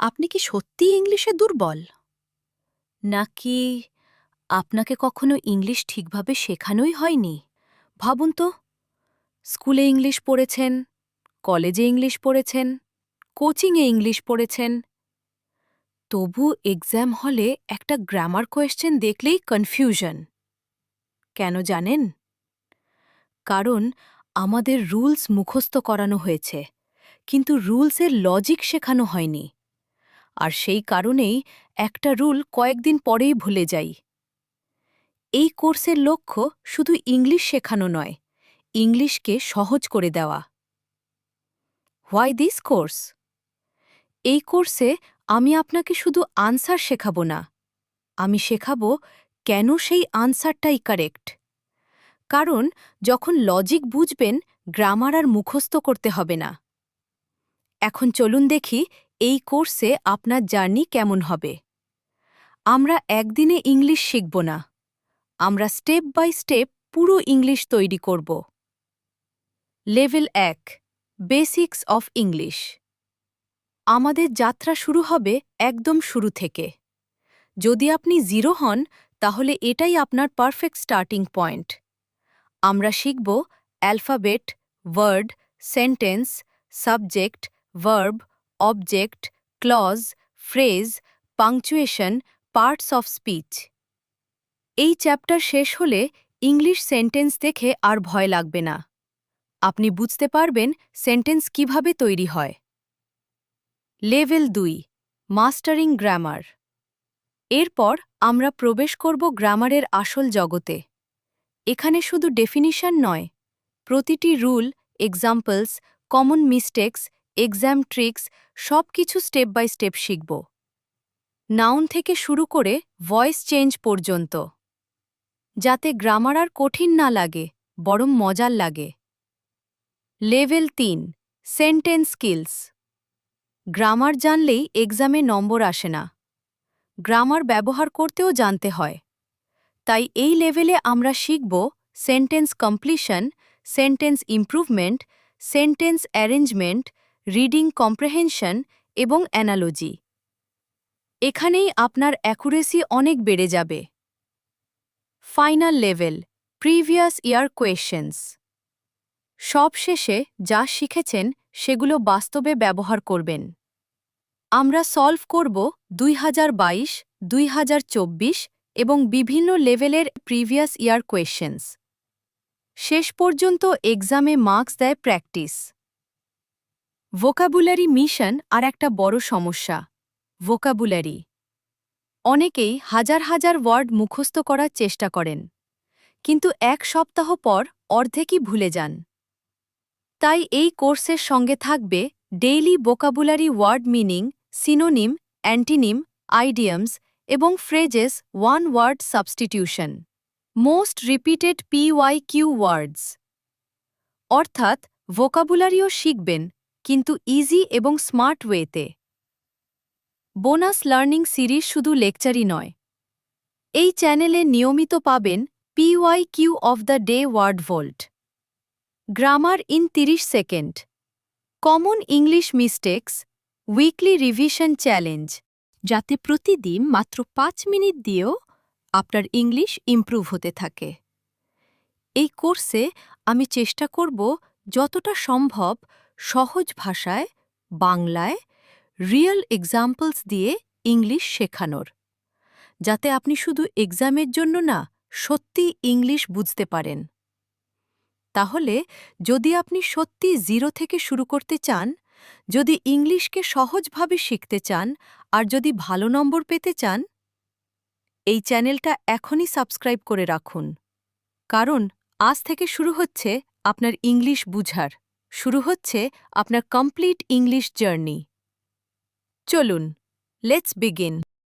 আপনি কি সত্যিই ইংলিশে দুর্বল? নাকি আপনাকে কখনো ইংলিশ ঠিকভাবে শেখানোই হয়নি? ভাবুন তো, স্কুলে ইংলিশ পড়েছেন, কলেজে ইংলিশ পড়েছেন, কোচিংয়ে ইংলিশ পড়েছেন। তবু এক্সাম হলে একটা গ্রামার কোয়েশ্চেন দেখলেই কনফিউশন। কেন জানেন? কারণ আমাদের রুলস মুখস্থ করানো হয়েছে, কিন্তু রুলসের লজিক শেখানো হয়নি। আর সেই কারণেই একটা রুল কয়েকদিন পরেই ভুলে যাই। এই কোর্সের লক্ষ্য শুধু ইংলিশ শেখানো নয়, ইংলিশকে সহজ করে দেওয়া। Why this course? এই কোর্সে আমি আপনাকে শুধু আনসার শেখাব না, আমি শেখাব কেন সেই আনসারটাই কারেক্ট। কারণ যখন লজিক বুঝবেন, গ্রামার আর মুখস্থ করতে হবে না। এখন চলুন দেখি এই কোর্সে আপনার জার্নি কেমন হবে। আমরা একদিনে ইংলিশ শিখব না, আমরা স্টেপ বাই স্টেপ পুরো ইংলিশ তৈরি করব। Level 1, basics of English. আমাদের যাত্রা শুরু হবে একদম শুরু থেকে। যদি আপনি জিরো হন, তাহলে এটাই আপনার পারফেক্ট স্টার্টিং পয়েন্ট। আমরা শিখব alphabet, word, sentence, subject, verb, object, clause, phrase, punctuation, parts of speech. এই চ্যাপ্টার শেষ হলে ইংলিশ সেন্টেন্স দেখে আর ভয় লাগবে না। আপনি বুঝতে পারবেন সেন্টেন্স কিভাবে তৈরি হয়। Level 2, mastering grammar. এরপর আমরা প্রবেশ করব গ্রামারের আসল জগতে। এখানে শুধু ডেফিনিশন নয়, প্রতিটি rule, examples, common mistakes, exam tricks সব কিছু স্টেপ বাই স্টেপ শিখব। নাউন থেকে শুরু করে ভয়েস চেঞ্জ পর্যন্ত, যাতে গ্রামার আর কঠিন না লাগে, বরং মজার লাগে। Level 3, sentence skills. গ্রামার জানলেই এক্সামে নম্বর আসে না, গ্রামার ব্যবহার করতেও জানতে হয়। তাই এই লেভেলে আমরা শিখব sentence completion, sentence improvement, sentence arrangement, reading comprehension এবং অ্যানালজি। এখানেই আপনার অ্যাকুরেসি অনেক বেড়ে যাবে। Final level, previous year questions. সবশেষে যা শিখেছেন সেগুলো বাস্তবে ব্যবহার করবেন। আমরা সলভ করব 2022, 2024 এবং বিভিন্ন লেভেলের প্রিভিয়াস ইয়ার কোয়েশ্চেন্স। শেষ পর্যন্ত এক্সামে মার্কস দেয় প্র্যাকটিস। ভোকাবুলারি মিশন আর একটা বড় সমস্যা, ভোকাবুলারি। অনেকেই হাজার হাজার ওয়ার্ড মুখস্থ করার চেষ্টা করেন, কিন্তু এক সপ্তাহ পর অর্ধেকই ভুলে যান। তাই এই কোর্সের সঙ্গে থাকবে daily vocabulary word meaning, synonym, antonym, idioms এবং phrases one word substitution. Most repeated PYQ words, অর্থাৎ ভোকাবুলারিও শিখবেন, কিন্তু ইজি এবং স্মার্ট ওয়েতে। বোনাস লার্নিং সিরিজ শুধু লেকচারই নয়, এই চ্যানেলে নিয়মিত পাবেন PYQ of the day word vault, grammar in 30 second, common English mistakes, weekly revision challenge, যাতে প্রতিদিন মাত্র 5 মিনিট দিয়েও আপনার ইংলিশ ইমপ্রুভ হতে থাকে। এই কোর্সে আমি চেষ্টা করব যতটা সম্ভব সহজ ভাষায়, বাংলায়, রিয়েল এক্সাম্পলস দিয়ে ইংলিশ শেখানোর, যাতে আপনি শুধু এক্সামের জন্য না, সত্যি ইংলিশ বুঝতে পারেন। তাহলে যদি আপনি সত্যি জিরো থেকে শুরু করতে চান, যদি ইংলিশকে সহজভাবে শিখতে চান আর যদি ভালো নম্বর পেতে চান, এই চ্যানেলটা এখনই সাবস্ক্রাইব করে রাখুন। কারণ আজ থেকে শুরু হচ্ছে আপনার ইংলিশ বুঝার, শুরু হচ্ছে আপনার কমপ্লিট ইংলিশ জার্নি। চলুন, লেটস বিগিন।